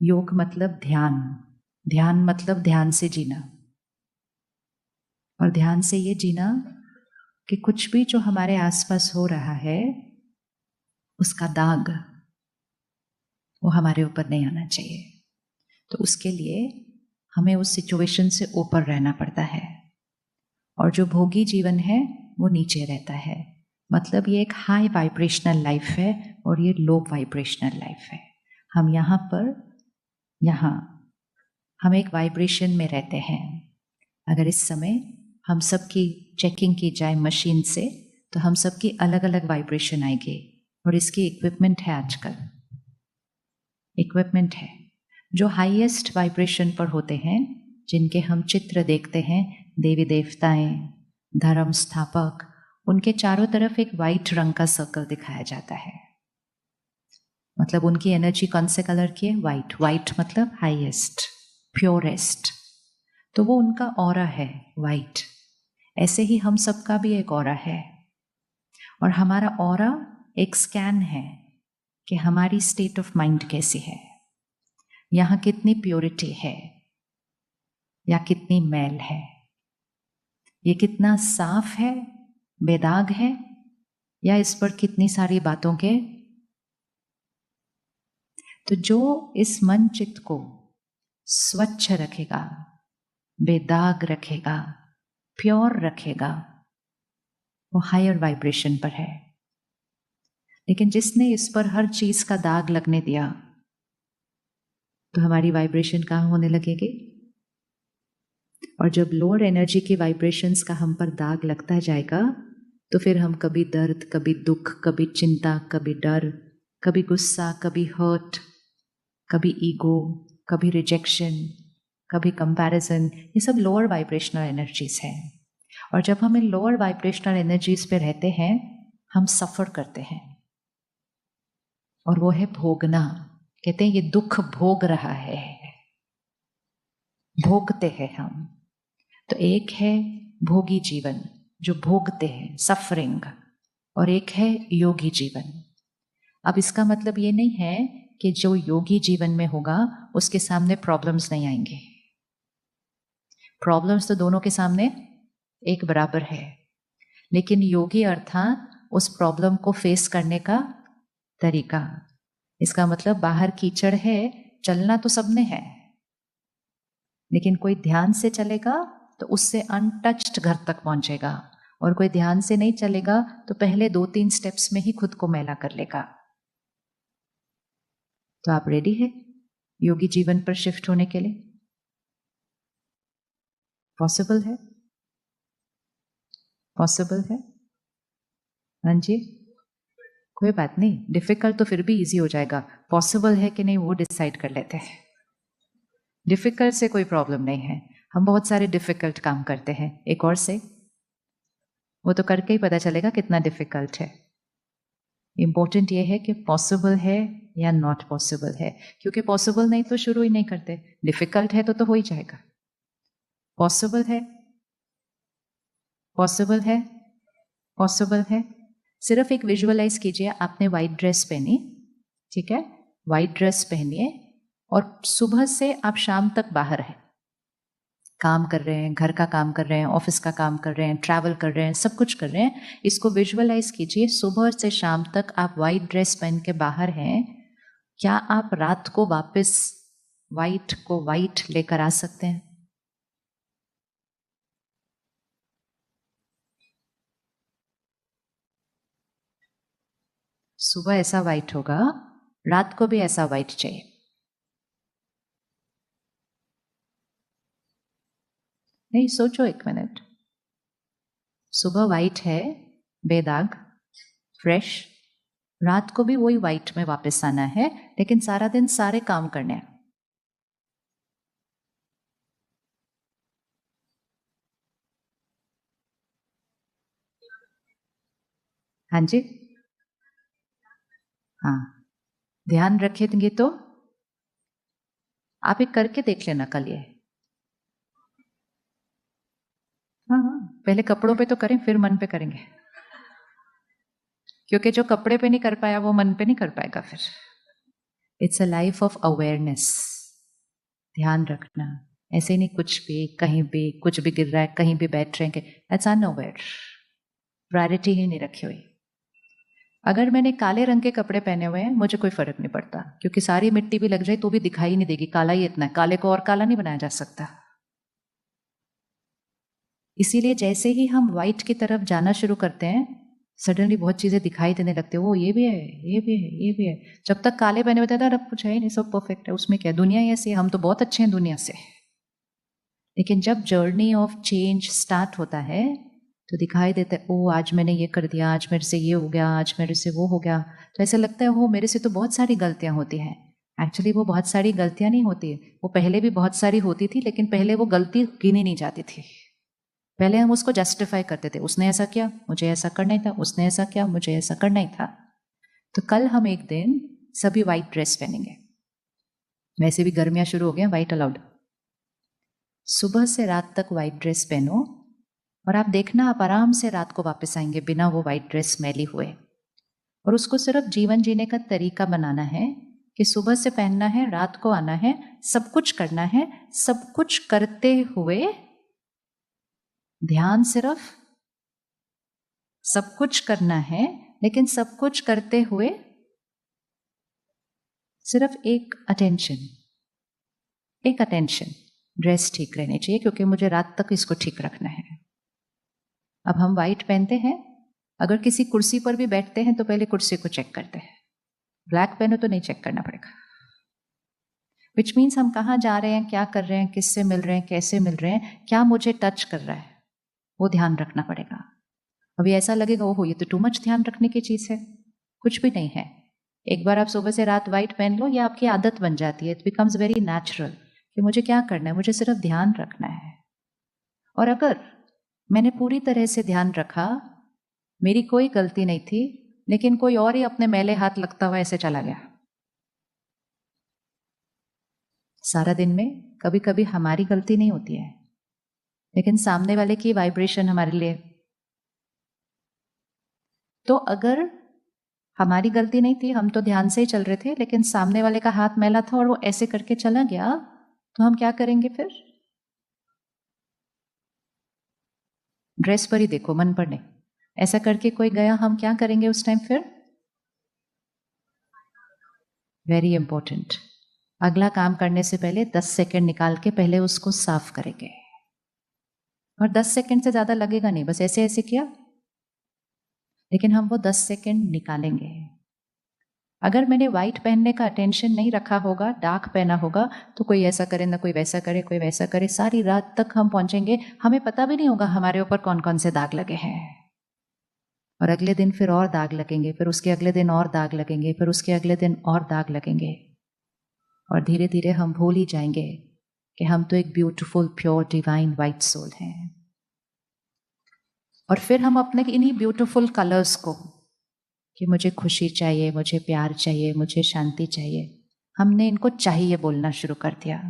योग मतलब ध्यान, ध्यान मतलब ध्यान से जीना। और ध्यान से ये जीना कि कुछ भी जो हमारे आसपास हो रहा है उसका दाग वो हमारे ऊपर नहीं आना चाहिए। तो उसके लिए हमें उस सिचुएशन से ऊपर रहना पड़ता है, और जो भोगी जीवन है वो नीचे रहता है। मतलब ये एक हाई वाइब्रेशनल लाइफ है और ये लो वाइब्रेशनल लाइफ है। हम यहाँ हम एक वाइब्रेशन में रहते हैं। अगर इस समय हम सबकी चेकिंग की जाए मशीन से तो हम सबकी अलग अलग वाइब्रेशन आएगी, और इसकी इक्विपमेंट है। आजकल इक्विपमेंट है जो हाईएस्ट वाइब्रेशन पर होते हैं, जिनके हम चित्र देखते हैं, देवी देवताएं, धर्म स्थापक, उनके चारों तरफ एक वाइट रंग का सर्कल दिखाया जाता है। मतलब उनकी एनर्जी कौन से कलर की है? वाइट। वाइट मतलब हाईएस्ट, प्योरेस्ट। तो वो उनका ऑरा है, वाइट। ऐसे ही हम सबका भी एक ऑरा है, और हमारा ऑरा एक स्कैन है कि हमारी स्टेट ऑफ माइंड कैसी है, यहाँ कितनी प्योरिटी है या कितनी मैल है, ये कितना साफ है, बेदाग है, या इस पर कितनी सारी बातों के। तो जो इस मन चित्त को स्वच्छ रखेगा, बेदाग रखेगा, प्योर रखेगा, वो हायर वाइब्रेशन पर है। लेकिन जिसने इस पर हर चीज का दाग लगने दिया, तो हमारी वाइब्रेशन कहाँ होने लगेगी? और जब लोअर एनर्जी की वाइब्रेशंस का हम पर दाग लगता जाएगा, तो फिर हम कभी दर्द, कभी दुख, कभी चिंता, कभी डर, कभी गुस्सा, कभी हर्ट, कभी ईगो, कभी रिजेक्शन, कभी कंपैरिजन, ये सब लोअर वाइब्रेशनल एनर्जीज हैं। और जब हम इन लोअर वाइब्रेशनल एनर्जीज पे रहते हैं, हम सफर करते हैं, और वो है भोगना। कहते हैं ये दुख भोग रहा है, भोगते हैं हम। तो एक है भोगी जीवन जो भोगते हैं, सफरिंग, और एक है योगी जीवन। अब इसका मतलब ये नहीं है कि जो योगी जीवन में होगा उसके सामने प्रॉब्लम्स नहीं आएंगे। प्रॉब्लम्स तो दोनों के सामने एक बराबर है, लेकिन योगी अर्थात उस प्रॉब्लम को फेस करने का तरीका। इसका मतलब बाहर कीचड़ है, चलना तो सबने है, लेकिन कोई ध्यान से चलेगा तो उससे अनटच्ड घर तक पहुंचेगा, और कोई ध्यान से नहीं चलेगा तो पहले 2-3 स्टेप्स में ही खुद को मैला कर लेगा। तो आप रेडी है योगी जीवन पर शिफ्ट होने के लिए? पॉसिबल है? पॉसिबल है? हाँ जी, कोई बात नहीं, डिफिकल्ट तो फिर भी इजी हो जाएगा। पॉसिबल है कि नहीं वो डिसाइड कर लेते हैं। डिफिकल्ट से कोई प्रॉब्लम नहीं है, हम बहुत सारे डिफिकल्ट काम करते हैं। एक और से वो तो करके ही पता चलेगा कितना डिफिकल्ट है। इंपॉर्टेंट ये है कि पॉसिबल है या नॉट पॉसिबल है, क्योंकि पॉसिबल नहीं तो शुरू ही नहीं करते। डिफिकल्ट है तो हो ही जाएगा। पॉसिबल है, पॉसिबल है, पॉसिबल है। सिर्फ एक विजुअलाइज कीजिए, आपने व्हाइट ड्रेस पहनी, ठीक है, व्हाइट ड्रेस पहनिए, और सुबह से आप शाम तक बाहर हैं, काम कर रहे हैं, घर का काम कर रहे हैं, ऑफिस का काम कर रहे हैं, ट्रैवल कर रहे हैं, सब कुछ कर रहे हैं। इसको विजुअलाइज कीजिए, सुबह से शाम तक आप व्हाइट ड्रेस पहन के बाहर हैं। क्या आप रात को वापस व्हाइट को व्हाइट लेकर आ सकते हैं? सुबह ऐसा व्हाइट होगा, रात को भी ऐसा व्हाइट चाहिए। नहीं, सोचो एक मिनट। सुबह व्हाइट है, बेदाग, फ्रेश, रात को भी वही व्हाइट में वापस आना है, लेकिन सारा दिन सारे काम करने हैं। हाँ जी, हाँ, ध्यान रखेंगे तो आप एक करके देख लेना कल ये। हाँ हाँ, पहले कपड़ों पे तो करें, फिर मन पे करेंगे, क्योंकि जो कपड़े पे नहीं कर पाया वो मन पे नहीं कर पाएगा फिर। It's a life of awareness. ध्यान रखना, ऐसे नहीं कुछ भी कहीं भी कुछ भी गिर रहा है, कहीं भी बैठ रहे हैं, दैट्स अनअवेयर, प्रायोरिटी ही नहीं रखी हुई। अगर मैंने काले रंग के कपड़े पहने हुए हैं मुझे कोई फर्क नहीं पड़ता, क्योंकि सारी मिट्टी भी लग जाए तो भी दिखाई नहीं देगी, काला ही इतना है, काले को और काला नहीं बनाया जा सकता। इसीलिए जैसे ही हम व्हाइट की तरफ जाना शुरू करते हैं सडनली बहुत चीजें दिखाई देने लगते हैं, वो ये भी है, ये भी है, ये भी है। जब तक काले पहने हुए थे अब कुछ है ही नहीं, सब परफेक्ट है, उसमें क्या, दुनिया ही ऐसी है, हम तो बहुत अच्छे हैं दुनिया से। लेकिन जब जर्नी ऑफ चेंज स्टार्ट होता है तो दिखाई देता है, ओ आज मैंने ये कर दिया, आज मेरे से ये हो गया, आज मेरे से वो हो गया, तो ऐसा लगता है वो मेरे से तो बहुत सारी गलतियां होती हैं। एक्चुअली वो बहुत सारी गलतियां नहीं होती, वो पहले भी बहुत सारी होती थी, लेकिन पहले वो गलती गिनी नहीं जाती थी। पहले हम उसको जस्टिफाई करते थे, उसने ऐसा किया मुझे ऐसा करना ही था, उसने ऐसा किया मुझे ऐसा करना ही था। तो कल हम एक दिन सभी व्हाइट ड्रेस पहनेंगे, वैसे भी गर्मियां शुरू हो गई, व्हाइट अलाउड। सुबह से रात तक व्हाइट ड्रेस पहनो और आप देखना आप आराम से रात को वापस आएंगे बिना वो व्हाइट ड्रेस मैली हुए। और उसको सिर्फ जीवन जीने का तरीका बनाना है कि सुबह से पहनना है, रात को आना है, सब कुछ करना है, सब कुछ करते हुए ध्यान, सिर्फ सब कुछ करना है, लेकिन सब कुछ करते हुए सिर्फ एक अटेंशन, एक अटेंशन, ड्रेस ठीक रहनी चाहिए क्योंकि मुझे रात तक इसको ठीक रखना है। अब हम व्हाइट पहनते हैं, अगर किसी कुर्सी पर भी बैठते हैं तो पहले कुर्सी को चेक करते हैं, ब्लैक पहनो तो नहीं चेक करना पड़ेगा। विच मीन्स हम कहाँ जा रहे हैं, क्या कर रहे हैं, किससे मिल रहे हैं, कैसे मिल रहे हैं, क्या मुझे टच कर रहा है, वो ध्यान रखना पड़ेगा। अभी ऐसा लगेगा ओहो ये तो टू मच ध्यान रखने की चीज है, कुछ भी नहीं है। एक बार आप सुबह से रात व्हाइट पहन लो, ये आपकी आदत बन जाती है, इट बिकम्स वेरी नेचुरल कि मुझे क्या करना है, मुझे सिर्फ ध्यान रखना है। और अगर मैंने पूरी तरह से ध्यान रखा, मेरी कोई गलती नहीं थी, लेकिन कोई और ही अपने मैले हाथ लगता हुआ ऐसे चला गया, सारा दिन में कभी कभी हमारी गलती नहीं होती है, लेकिन सामने वाले की वाइब्रेशन हमारे लिए। तो अगर हमारी गलती नहीं थी, हम तो ध्यान से ही चल रहे थे, लेकिन सामने वाले का हाथ मैला था और वो ऐसे करके चला गया, तो हम क्या करेंगे फिर? ड्रेस पर ही देखो, मन पर नहीं। ऐसा करके कोई गया, हम क्या करेंगे उस टाइम फिर? वेरी इंपॉर्टेंट, अगला काम करने से पहले 10 सेकंड निकाल के पहले उसको साफ करेंगे। और 10 सेकंड से ज्यादा लगेगा नहीं, बस ऐसे ऐसे किया, लेकिन हम वो 10 सेकंड निकालेंगे। अगर मैंने व्हाइट पहनने का अटेंशन नहीं रखा होगा, डार्क पहना होगा, तो कोई ऐसा करे ना कोई वैसा करे, कोई वैसा करे, सारी रात तक हम पहुंचेंगे, हमें पता भी नहीं होगा हमारे ऊपर कौन कौन से दाग लगे हैं। और अगले दिन फिर और दाग लगेंगे, फिर उसके अगले दिन और दाग लगेंगे, फिर उसके अगले दिन और दाग लगेंगे, और धीरे धीरे हम भूल ही जाएंगे कि हम तो एक beautiful pure divine white soul हैं। और फिर हम अपने इन्हीं ब्यूटीफुल कलर्स को, कि मुझे खुशी चाहिए, मुझे प्यार चाहिए, मुझे शांति चाहिए, हमने इनको चाहिए बोलना शुरू कर दिया।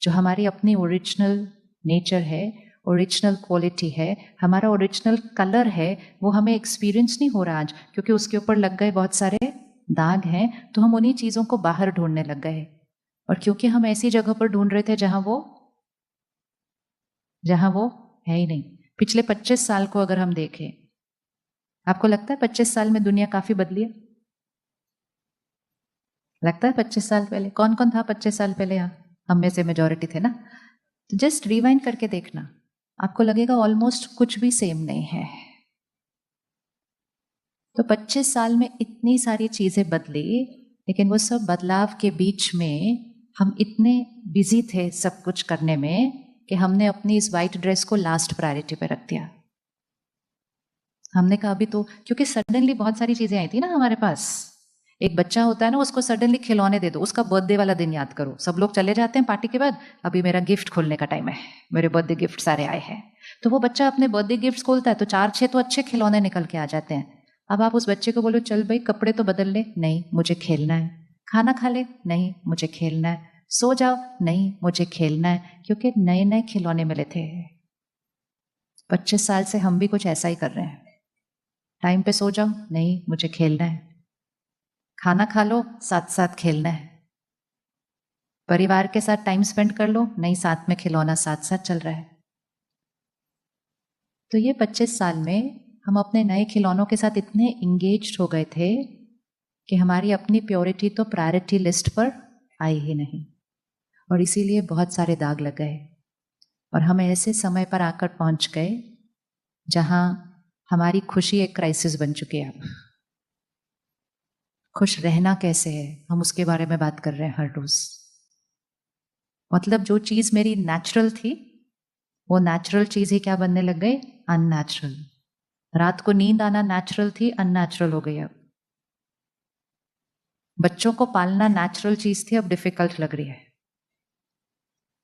जो हमारी अपनी ओरिजिनल नेचर है, ओरिजिनल क्वालिटी है, हमारा ओरिजिनल कलर है, वो हमें एक्सपीरियंस नहीं हो रहा आज, क्योंकि उसके ऊपर लग गए बहुत सारे दाग हैं, तो हम उन्हीं चीज़ों को बाहर ढूंढने लग गए। और क्योंकि हम ऐसी जगह पर ढूंढ रहे थे जहां वो है ही नहीं। पिछले 25 साल को अगर हम देखें, आपको लगता है 25 साल में दुनिया काफी बदली है? लगता है 25 साल पहले कौन कौन था? 25 साल पहले यहाँ हम में से मेजॉरिटी थे ना। तो जस्ट रिवाइंड करके देखना, आपको लगेगा ऑलमोस्ट कुछ भी सेम नहीं है। तो 25 साल में इतनी सारी चीजें बदली, लेकिन वो सब बदलाव के बीच में हम इतने बिजी थे सब कुछ करने में कि हमने अपनी इस वाइट ड्रेस को लास्ट प्रायोरिटी पे रख दिया। हमने कहा अभी तो, क्योंकि सडनली बहुत सारी चीजें आई थी ना हमारे पास। एक बच्चा होता है ना, उसको सडनली खिलौने दे दो, उसका बर्थडे वाला दिन याद करो, सब लोग चले जाते हैं पार्टी के बाद, अभी मेरा गिफ्ट खोलने का टाइम है, मेरे बर्थडे गिफ्ट सारे आए हैं। तो वो बच्चा अपने बर्थडे गिफ्ट खोलता है तो 4-6 तो अच्छे खिलौने निकल के आ जाते हैं। अब आप उस बच्चे को बोलो चल भाई कपड़े तो बदल ले, नहीं मुझे खेलना है। खाना खा ले, नहीं मुझे खेलना है। सो जाओ, नहीं मुझे खेलना है, क्योंकि नए नए खिलौने मिले थे। 25 साल से हम भी कुछ ऐसा ही कर रहे हैं। टाइम पे सो जाओ, नहीं मुझे खेलना है। खाना खा लो, साथ साथ खेलना है। परिवार के साथ टाइम स्पेंड कर लो, नहीं साथ में खिलौना साथ साथ चल रहा है। तो ये 25 साल में हम अपने नए खिलौनों के साथ इतने इंगेज्ड हो गए थे कि हमारी अपनी प्योरिटी तो प्रायोरिटी लिस्ट पर आई ही नहीं, और इसीलिए बहुत सारे दाग लग गए। और हम ऐसे समय पर आकर पहुंच गए जहां हमारी खुशी एक क्राइसिस बन चुकी है। अब खुश रहना कैसे है, हम उसके बारे में बात कर रहे हैं हर रोज। मतलब जो चीज मेरी नेचुरल थी, वो नेचुरल चीज ही क्या बनने लग गई, अननेचुरल। रात को नींद आना नेचुरल थी, अननेचुरल हो गई। अब बच्चों को पालना नेचुरल चीज थी, अब डिफिकल्ट लग रही है।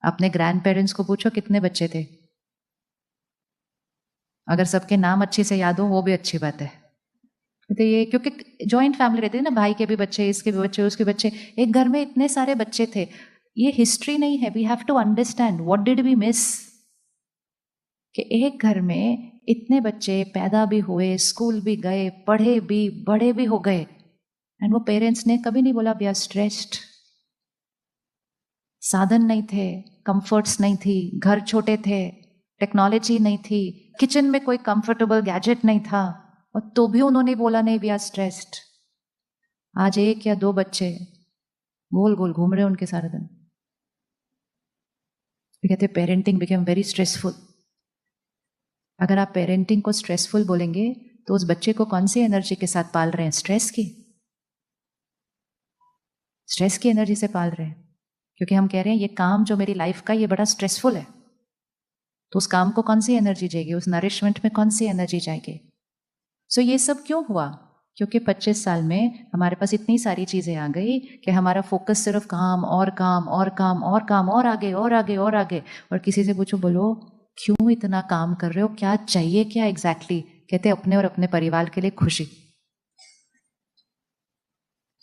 अपने ग्रैंड पेरेंट्स को पूछो कितने बच्चे थे, अगर सबके नाम अच्छे से याद हो वो भी अच्छी बात है। तो ये क्योंकि जॉइंट फैमिली रहती है ना, भाई के भी बच्चे, इसके भी बच्चे, उसके बच्चे, एक घर में इतने सारे बच्चे थे। ये हिस्ट्री नहीं है, we have to understand what did we miss, कि एक घर में इतने बच्चे पैदा भी हुए, स्कूल भी गए, पढ़े भी, बड़े भी हो गए, एंड वो पेरेंट्स ने कभी नहीं बोला वी आर स्ट्रेस्ड। साधन नहीं थे, कंफर्ट्स नहीं थी, घर छोटे थे, टेक्नोलॉजी नहीं थी, किचन में कोई कंफर्टेबल गैजेट नहीं था, और तो भी उन्होंने बोला नहीं वी आर स्ट्रेस्ड। आज एक या दो बच्चे गोल गोल घूम रहे हैं उनके सारा दिन। कहते पेरेंटिंग बिकेम वेरी स्ट्रेसफुल। अगर आप पेरेंटिंग को स्ट्रेसफुल बोलेंगे तो उस बच्चे को कौन सी एनर्जी के साथ पाल रहे हैं, स्ट्रेस की, स्ट्रेस की एनर्जी से पाल रहे हैं। क्योंकि हम कह रहे हैं ये काम जो मेरी लाइफ का ये बड़ा स्ट्रेसफुल है, तो उस काम को कौन सी एनर्जी जाएगी, उस नरिशमेंट में कौन सी एनर्जी जाएगी। सो ये सब क्यों हुआ, क्योंकि 25 साल में हमारे पास इतनी सारी चीजें आ गई कि हमारा फोकस सिर्फ काम और काम और काम और काम और आगे और आगे और आगे। और किसी से पूछो, बोलो क्यों इतना काम कर रहे हो, क्या चाहिए, क्या एग्जैक्टली कहते अपने और अपने परिवार के लिए खुशी।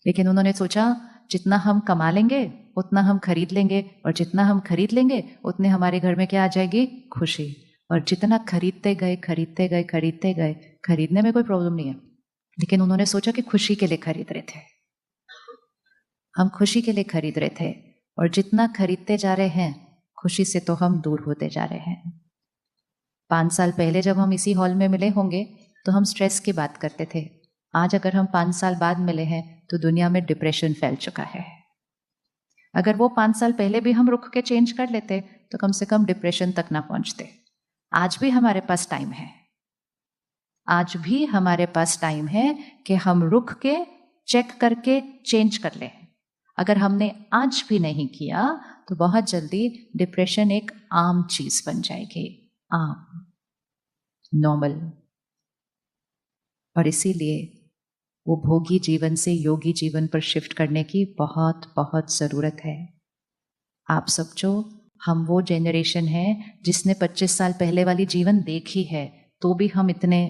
लेकिन उन्होंने सोचा जितना हम कमा लेंगे उतना हम खरीद लेंगे, और जितना हम खरीद लेंगे उतने हमारे घर में क्या आ जाएगी, खुशी। और जितना खरीदते गए खरीदते गए खरीदते गए, खरीदने में कोई प्रॉब्लम नहीं है, लेकिन उन्होंने सोचा कि खुशी के लिए खरीद रहे थे, हम खुशी के लिए खरीद रहे थे। और जितना खरीदते जा रहे हैं खुशी से तो हम दूर होते जा रहे हैं। 5 साल पहले जब हम इसी हॉल में मिले होंगे तो हम स्ट्रेस की बात करते थे। आज अगर हम 5 साल बाद मिले हैं तो दुनिया में डिप्रेशन फैल चुका है। अगर वो 5 साल पहले भी हम रुक के चेंज कर लेते तो कम से कम डिप्रेशन तक ना पहुंचते। आज भी हमारे पास टाइम है, आज भी हमारे पास टाइम है कि हम रुक के चेक करके चेंज कर लें। अगर हमने आज भी नहीं किया तो बहुत जल्दी डिप्रेशन एक आम चीज बन जाएगी, आम, नॉर्मल। और इसीलिए वो भोगी जीवन से योगी जीवन पर शिफ्ट करने की बहुत बहुत जरूरत है। आप सब जो, हम वो जेनरेशन है जिसने 25 साल पहले वाली जीवन देखी है, तो भी हम इतने,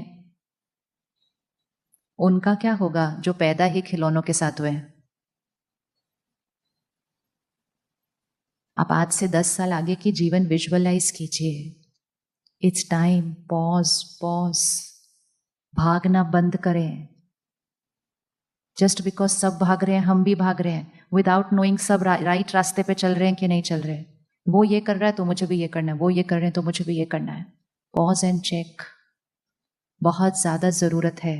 उनका क्या होगा जो पैदा ही खिलौनों के साथ हुए। आप आज से 10 साल आगे की जीवन विजुअलाइज कीजिए। इट्स टाइम, पॉज पॉज, भागना बंद करें। जस्ट बिकॉज सब भाग रहे हैं हम भी भाग रहे हैं, विदाउट नोइंग सब राइट रास्ते पे चल रहे हैं कि नहीं चल रहे। वो ये कर रहा है तो मुझे भी ये करना है, वो ये कर रहे हैं तो मुझे भी ये करना है। पॉज एंड चेक बहुत ज्यादा जरूरत है।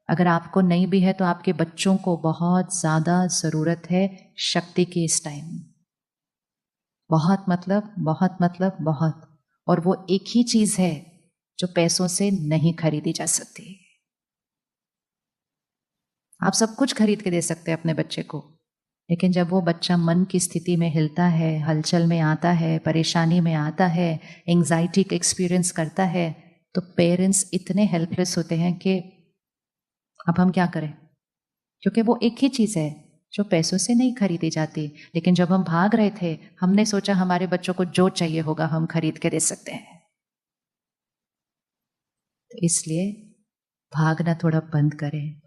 अगर आपको नहीं भी है तो आपके बच्चों को बहुत ज्यादा जरूरत है शक्ति की इस टाइम। बहुत मतलब बहुत मतलब बहुत। और वो एक ही चीज है जो पैसों से नहीं खरीदी जा सकती। आप सब कुछ खरीद के दे सकते हैं अपने बच्चे को, लेकिन जब वो बच्चा मन की स्थिति में हिलता है, हलचल में आता है, परेशानी में आता है, एंजाइटी का एक्सपीरियंस करता है, तो पेरेंट्स इतने हेल्पलेस होते हैं कि अब हम क्या करें। क्योंकि वो एक ही चीज है जो पैसों से नहीं खरीदी जाती। लेकिन जब हम भाग रहे थे हमने सोचा हमारे बच्चों को जो चाहिए होगा हम खरीद के दे सकते हैं। तो इसलिए भागना थोड़ा बंद करें,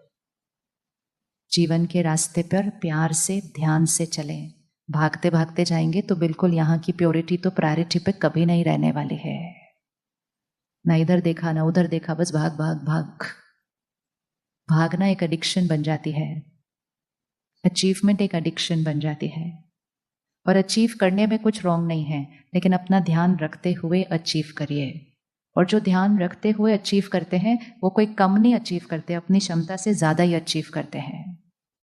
जीवन के रास्ते पर प्यार से ध्यान से चलें। भागते भागते जाएंगे तो बिल्कुल यहाँ की प्योरिटी तो प्रायोरिटी पे कभी नहीं रहने वाली है। ना इधर देखा ना उधर देखा, बस भाग भाग भाग। भागना एक एडिक्शन बन जाती है, अचीवमेंट एक एडिक्शन बन जाती है। और अचीव करने में कुछ रॉन्ग नहीं है, लेकिन अपना ध्यान रखते हुए अचीव करिए। और जो ध्यान रखते हुए अचीव करते हैं वो कोई कम नहीं अचीव करते, अपनी क्षमता से ज़्यादा ही अचीव करते हैं।